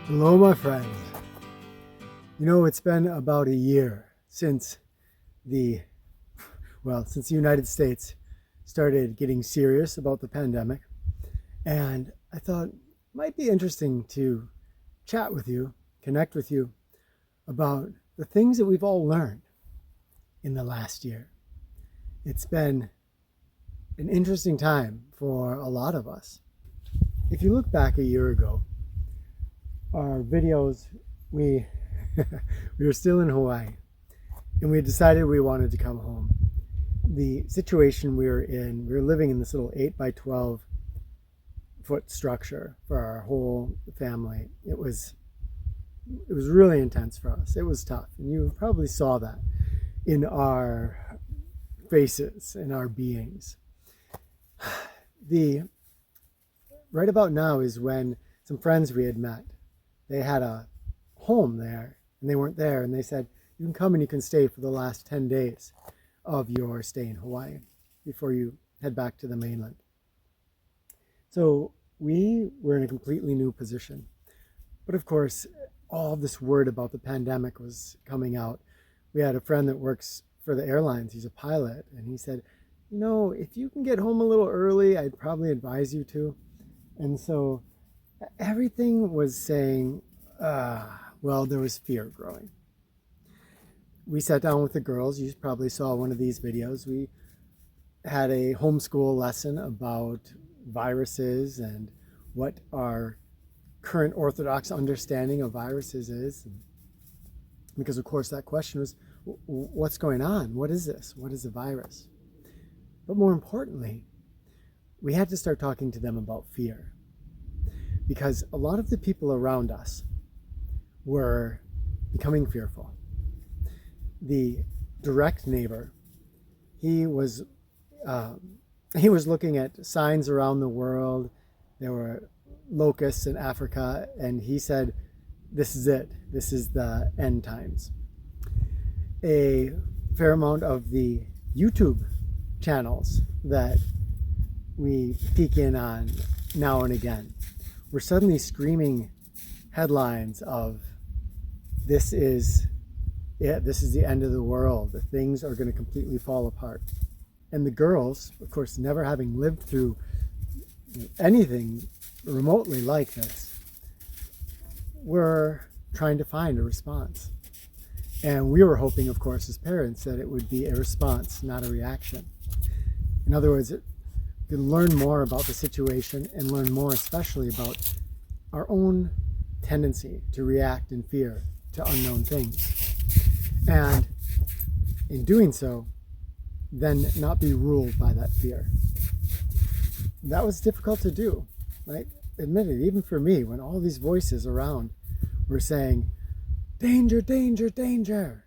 Hello, my friends. You know, it's been about a year since the United States started getting serious about the pandemic. And I thought it might be interesting to chat with you, connect with you about the things that we've all learned in the last year. It's been an interesting time for a lot of us. If you look back a year ago, our videos, we were still in Hawaii, and we decided we wanted to come home. The situation we were in, we were living in this little 8 by 12 foot structure for our whole family. It was really intense for us. It was tough, and you probably saw that in our faces, in our beings. Right about now is when some friends we had met, they had a home there and they weren't there, and they said, you can come and you can stay for the last 10 days of your stay in Hawaii before you head back to the mainland. So we were in a completely new position. But of course, all this word about the pandemic was coming out. We had a friend that works for the airlines. He's a pilot, and he said, you know, if you can get home a little early, I'd probably advise you to. And so everything was saying, there was fear growing. We sat down with the girls. You probably saw one of these videos. We had a homeschool lesson about viruses and what our current orthodox understanding of viruses is. Because of course that question was, what's going on? What is this? What is a virus? But more importantly, we had to start talking to them about fear. Because a lot of the people around us were becoming fearful. The direct neighbor, he was looking at signs around the world. There were locusts in Africa, and he said, this is it. This is the end times. A fair amount of the YouTube channels that we peek in on now and again, we're suddenly screaming headlines of this is it, this is the end of the world, the things are going to completely fall apart. And the girls, of course, never having lived through anything remotely like this, were trying to find a response. And we were hoping, of course, as parents, that it would be a response, not a reaction. In other words, we can learn more about the situation and learn more especially about our own tendency to react in fear to unknown things. And in doing so, then not be ruled by that fear. That was difficult to do, right? Admitted, even for me, when all these voices around were saying, danger, danger, danger.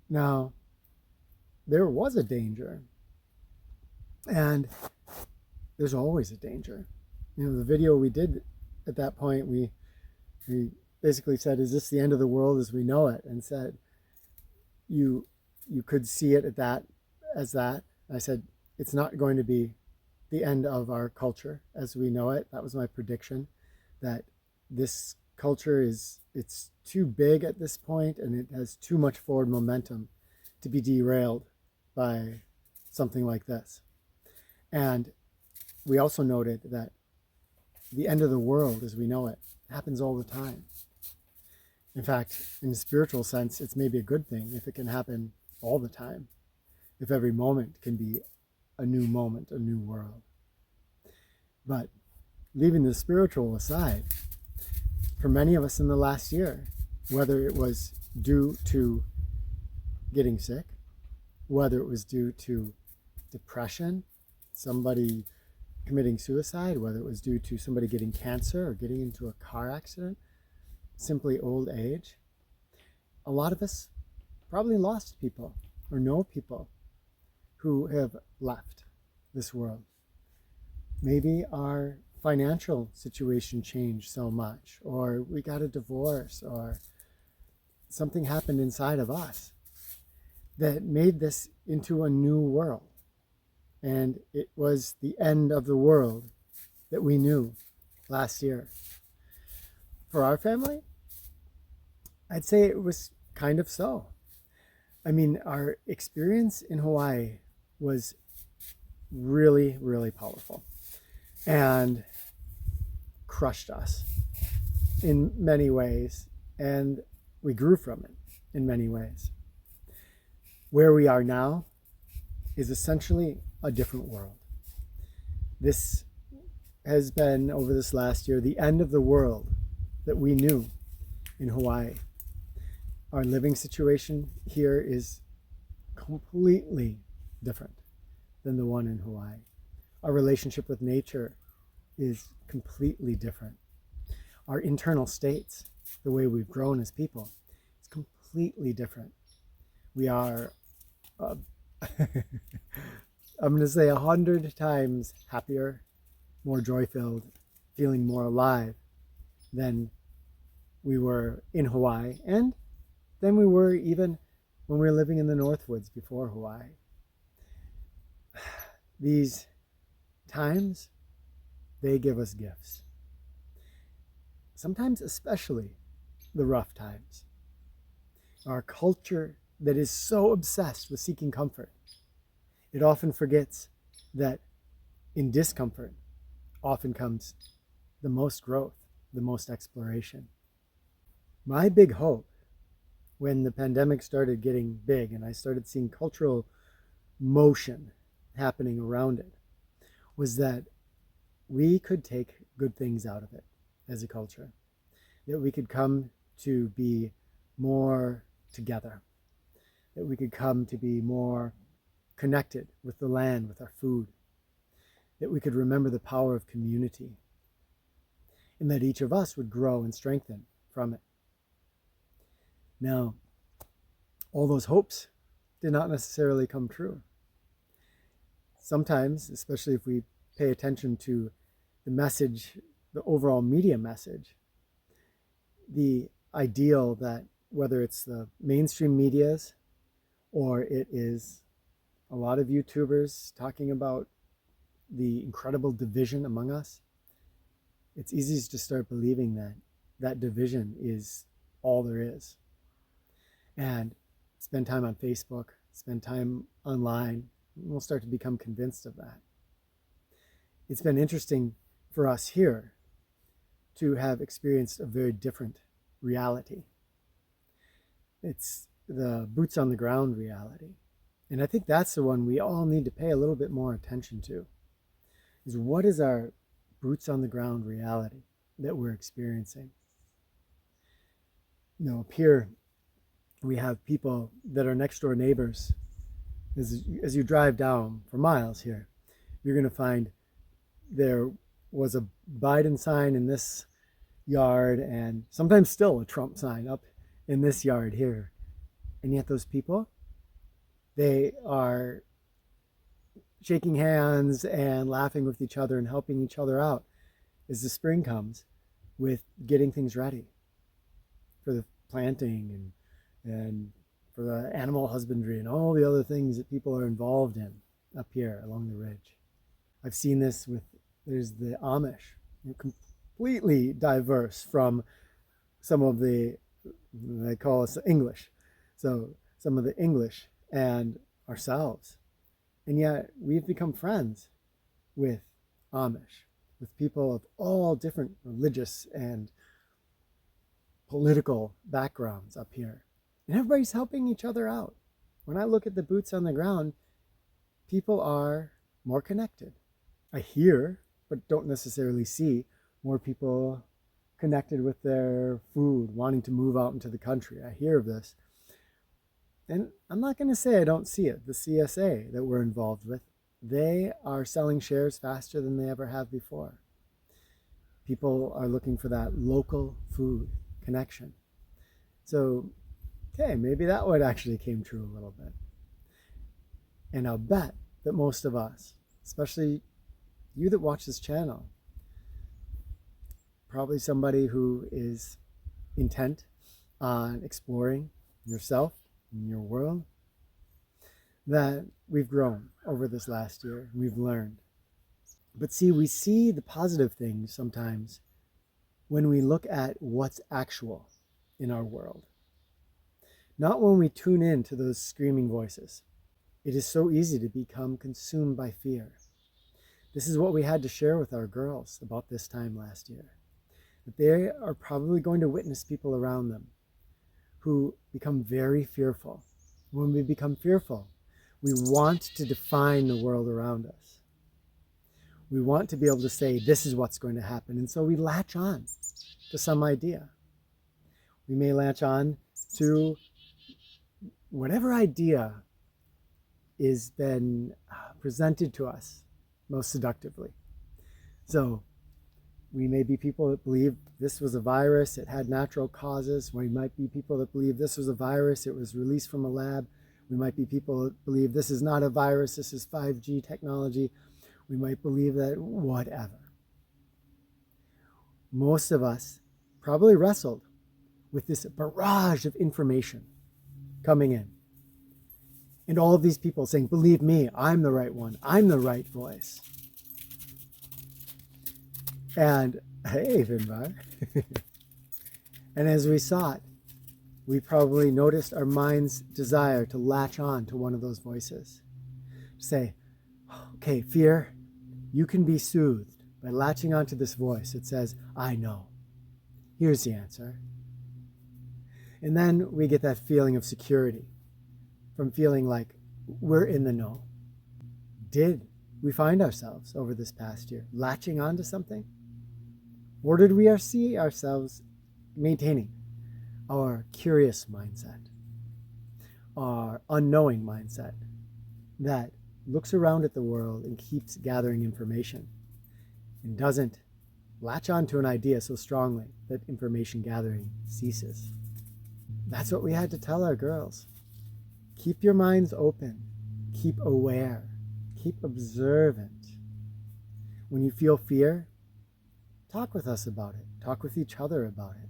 Now, there was a danger. And there's always a danger. You know, the video we did at that point, we basically said, is this the end of the world as we know it? And said, you could see it as that. And I said, it's not going to be the end of our culture as we know it. That was my prediction, that this culture it's too big at this point, and it has too much forward momentum to be derailed by something like this. And we also noted that the end of the world as we know it happens all the time. In fact, in a spiritual sense, it's maybe a good thing if it can happen all the time, if every moment can be a new moment, a new world. But leaving the spiritual aside, for many of us in the last year, whether it was due to getting sick, whether it was due to depression, somebody committing suicide, whether it was due to somebody getting cancer or getting into a car accident, simply old age, a lot of us probably lost people or know people who have left this world. Maybe our financial situation changed so much, or we got a divorce, or something happened inside of us that made this into a new world. And it was the end of the world that we knew last year. For our family, I'd say it was kind of so. I mean, our experience in Hawaii was really, really powerful and crushed us in many ways, and we grew from it in many ways. Where we are now is essentially a different world. This has been, over this last year, the end of the world that we knew in Hawaii. Our living situation here is completely different than the one in Hawaii. Our relationship with nature is completely different. Our internal states, the way we've grown as people, is completely different. We are, I'm going to say 100 times happier, more joy-filled, feeling more alive than we were in Hawaii, and than we were even when we were living in the Northwoods before Hawaii. These times, they give us gifts. Sometimes especially the rough times. Our culture that is so obsessed with seeking comfort, it often forgets that in discomfort often comes the most growth, the most exploration. My big hope when the pandemic started getting big and I started seeing cultural motion happening around it was that we could take good things out of it as a culture, that we could come to be more together, that we could come to be more connected with the land, with our food, that we could remember the power of community, and that each of us would grow and strengthen from it. Now, all those hopes did not necessarily come true. Sometimes, especially if we pay attention to the message, the overall media message, the ideal that whether it's the mainstream medias or it is a lot of YouTubers talking about the incredible division among us, it's easy to start believing that that division is all there is. And spend time on Facebook, spend time online, and we'll start to become convinced of that. It's been interesting for us here to have experienced a very different reality. It's the boots on the ground reality. And I think that's the one we all need to pay a little bit more attention to, is what is our boots on the ground reality that we're experiencing? You know, up here, we have people that are next door neighbors. As you drive down for miles here, you're going to find there was a Biden sign in this yard and sometimes still a Trump sign up in this yard here. And yet those people, they are shaking hands and laughing with each other and helping each other out as the spring comes with getting things ready for the planting and for the animal husbandry and all the other things that people are involved in up here along the ridge. I've seen this with, there's the Amish, completely diverse from some of the, they call us English. So some of the English and ourselves. And yet we've become friends with Amish, with people of all different religious and political backgrounds up here. And everybody's helping each other out. When I look at the boots on the ground, people are more connected. I hear, but don't necessarily see, more people connected with their food, wanting to move out into the country. I hear of this. And I'm not going to say I don't see it. The CSA that we're involved with, they are selling shares faster than they ever have before. People are looking for that local food connection. So, okay, maybe that one actually came true a little bit. And I'll bet that most of us, especially you that watch this channel, probably somebody who is intent on exploring yourself and your world, that we've grown over this last year. We've learned. But see, we see the positive things sometimes when we look at what's actual in our world, not when we tune in to those screaming voices. It is so easy to become consumed by fear. This is what we had to share with our girls about this time last year, that they are probably going to witness people around them who become very fearful. When we become fearful, we want to define the world around us. We want to be able to say, this is what's going to happen. And so we latch on to some idea. We may latch on to whatever idea is then presented to us most seductively. So we may be people that believe this was a virus, it had natural causes. We might be people that believe this was a virus, it was released from a lab. We might be people that believe this is not a virus, this is 5G technology. We might believe that whatever. Most of us probably wrestled with this barrage of information coming in. And all of these people saying, believe me, I'm the right one. I'm the right voice. And hey, Vinvar. And as we saw it, we probably noticed our mind's desire to latch on to one of those voices. Say, okay, fear, you can be soothed by latching onto this voice. It says, I know. Here's the answer. And then we get that feeling of security from feeling like we're in the know. Did we find ourselves over this past year latching onto something? Or did we see ourselves maintaining our curious mindset, our unknowing mindset that looks around at the world and keeps gathering information and doesn't latch onto an idea so strongly that information gathering ceases? That's what we had to tell our girls. Keep your minds open. Keep aware. Keep observant. When you feel fear, talk with us about it. Talk with each other about it.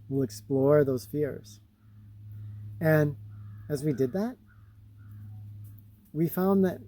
We'll explore those fears. And as we did that, we found that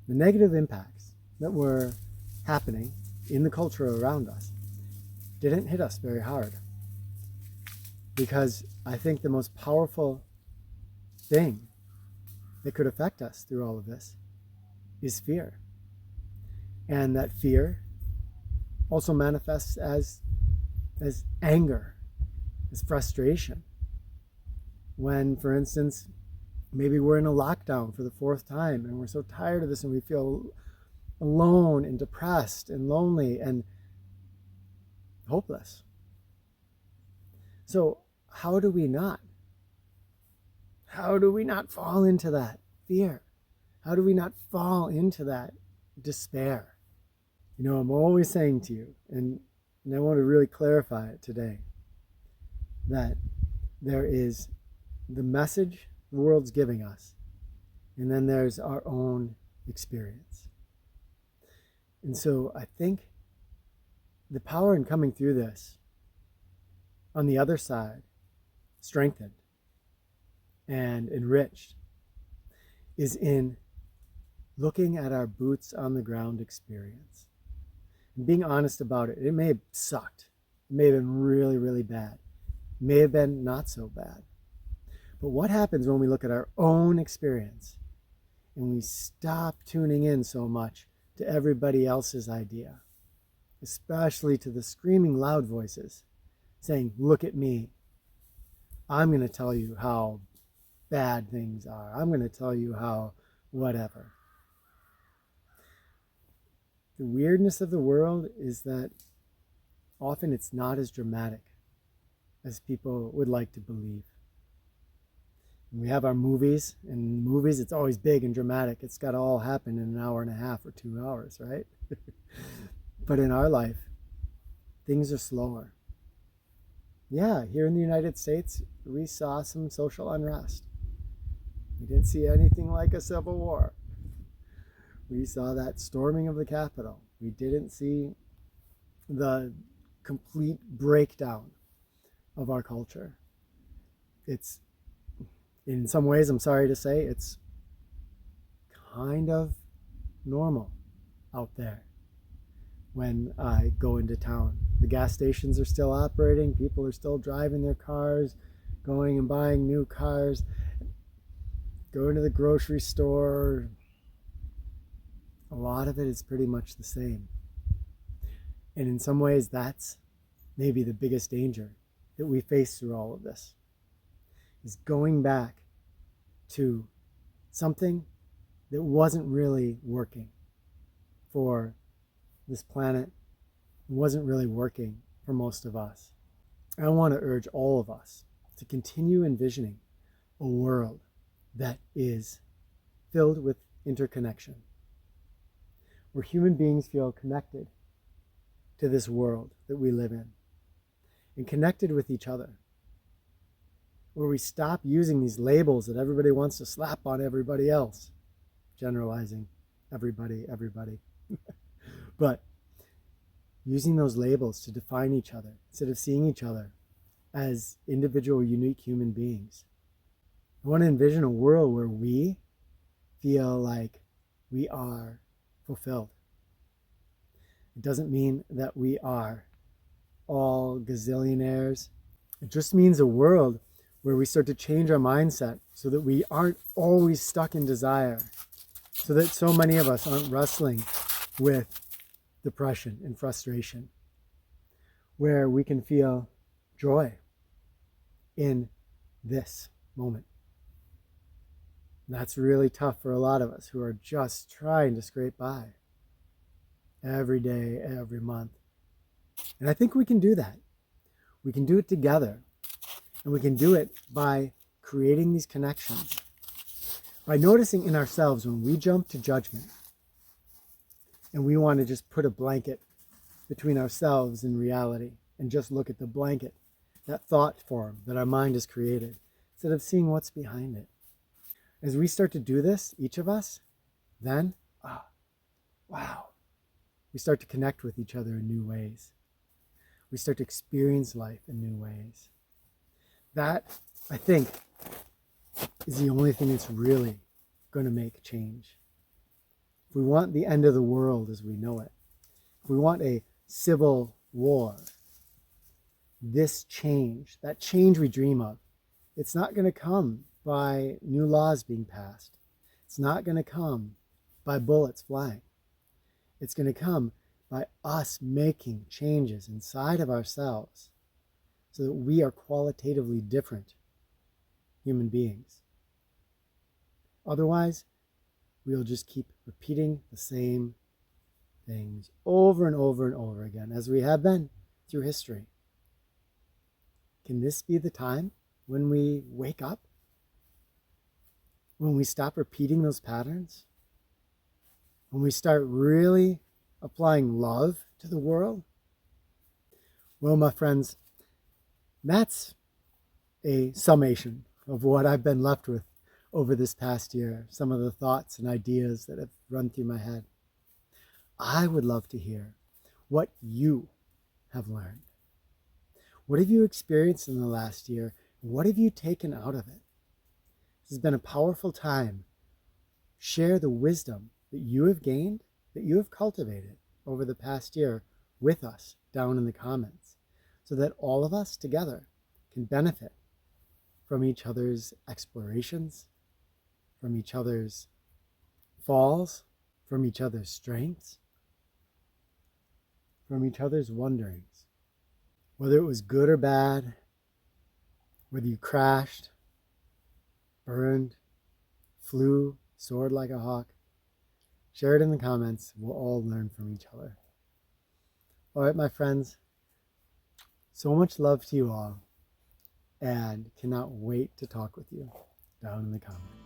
the negative impacts that were happening in the culture around us didn't hit us very hard. Because I think the most powerful thing that could affect us through all of this is fear. And that fear also manifests as anger, as frustration. When, for instance, maybe we're in a lockdown for the 4th time and we're so tired of this and we feel alone and depressed and lonely and hopeless. So how do we not fall into that fear? How do we not fall into that despair? You know, I'm always saying to you, and I want to really clarify it today, that there is the message the world's giving us, and then there's our own experience. And so I think the power in coming through this, on the other side, strengthened and enriched, is in looking at our boots on the ground experience and being honest about it. It may have sucked. It may have been really, really bad. It may have been not so bad. But what happens when we look at our own experience and we stop tuning in so much to everybody else's idea, especially to the screaming loud voices saying, look at me. I'm going to tell you how bad things are. I'm going to tell you how whatever. The weirdness of the world is that often it's not as dramatic as people would like to believe. We have our movies, and movies, it's always big and dramatic. It's got to all happen in an hour and a half or 2 hours, right? But in our life, things are slower. Yeah, here in the United States, we saw some social unrest. We didn't see anything like a civil war. We saw that storming of the Capitol. We didn't see the complete breakdown of our culture. It's, in some ways, I'm sorry to say, it's kind of normal out there. when I go into town. The gas stations are still operating. People are still driving their cars, going and buying new cars, going to the grocery store. A lot of it is pretty much the same. And in some ways, that's maybe the biggest danger that we face through all of this, is going back to something that wasn't really working for this planet, wasn't really working for most of us. I want to urge all of us to continue envisioning a world that is filled with interconnection, where human beings feel connected to this world that we live in and connected with each other, where we stop using these labels that everybody wants to slap on everybody else, generalizing everybody, but using those labels to define each other instead of seeing each other as individual, unique human beings. I want to envision a world where we feel like we are fulfilled. It doesn't mean that we are all gazillionaires. It just means a world where we start to change our mindset so that we aren't always stuck in desire, so that so many of us aren't wrestling with depression and frustration, where we can feel joy in this moment. That's really tough for a lot of us who are just trying to scrape by every day, every month. And I think we can do that. We can do it together. And we can do it by creating these connections, by noticing in ourselves when we jump to judgment and we want to just put a blanket between ourselves and reality and just look at the blanket, that thought form that our mind has created, instead of seeing what's behind it. As we start to do this, each of us, then, wow, we start to connect with each other in new ways. We start to experience life in new ways. That, I think, is the only thing that's really going to make change. If we want the end of the world as we know it, if we want a civil war, this change, that change we dream of, it's not going to come by new laws being passed. It's not going to come by bullets flying. It's going to come by us making changes inside of ourselves so that we are qualitatively different human beings. Otherwise, we'll just keep repeating the same things over and over and over again, as we have been through history. Can this be the time when we wake up? When we stop repeating those patterns? When we start really applying love to the world? Well, my friends, that's a summation of what I've been left with over this past year, some of the thoughts and ideas that have run through my head. I would love to hear what you have learned. What have you experienced in the last year? What have you taken out of it? This has been a powerful time. Share the wisdom that you have gained, that you have cultivated over the past year with us down in the comments, so that all of us together can benefit from each other's explorations, from each other's falls, from each other's strengths, from each other's wonderings. Whether it was good or bad, whether you crashed, burned, flew, soared like a hawk, share it in the comments. We'll all learn from each other. All right, my friends, so much love to you all, and cannot wait to talk with you down in the comments.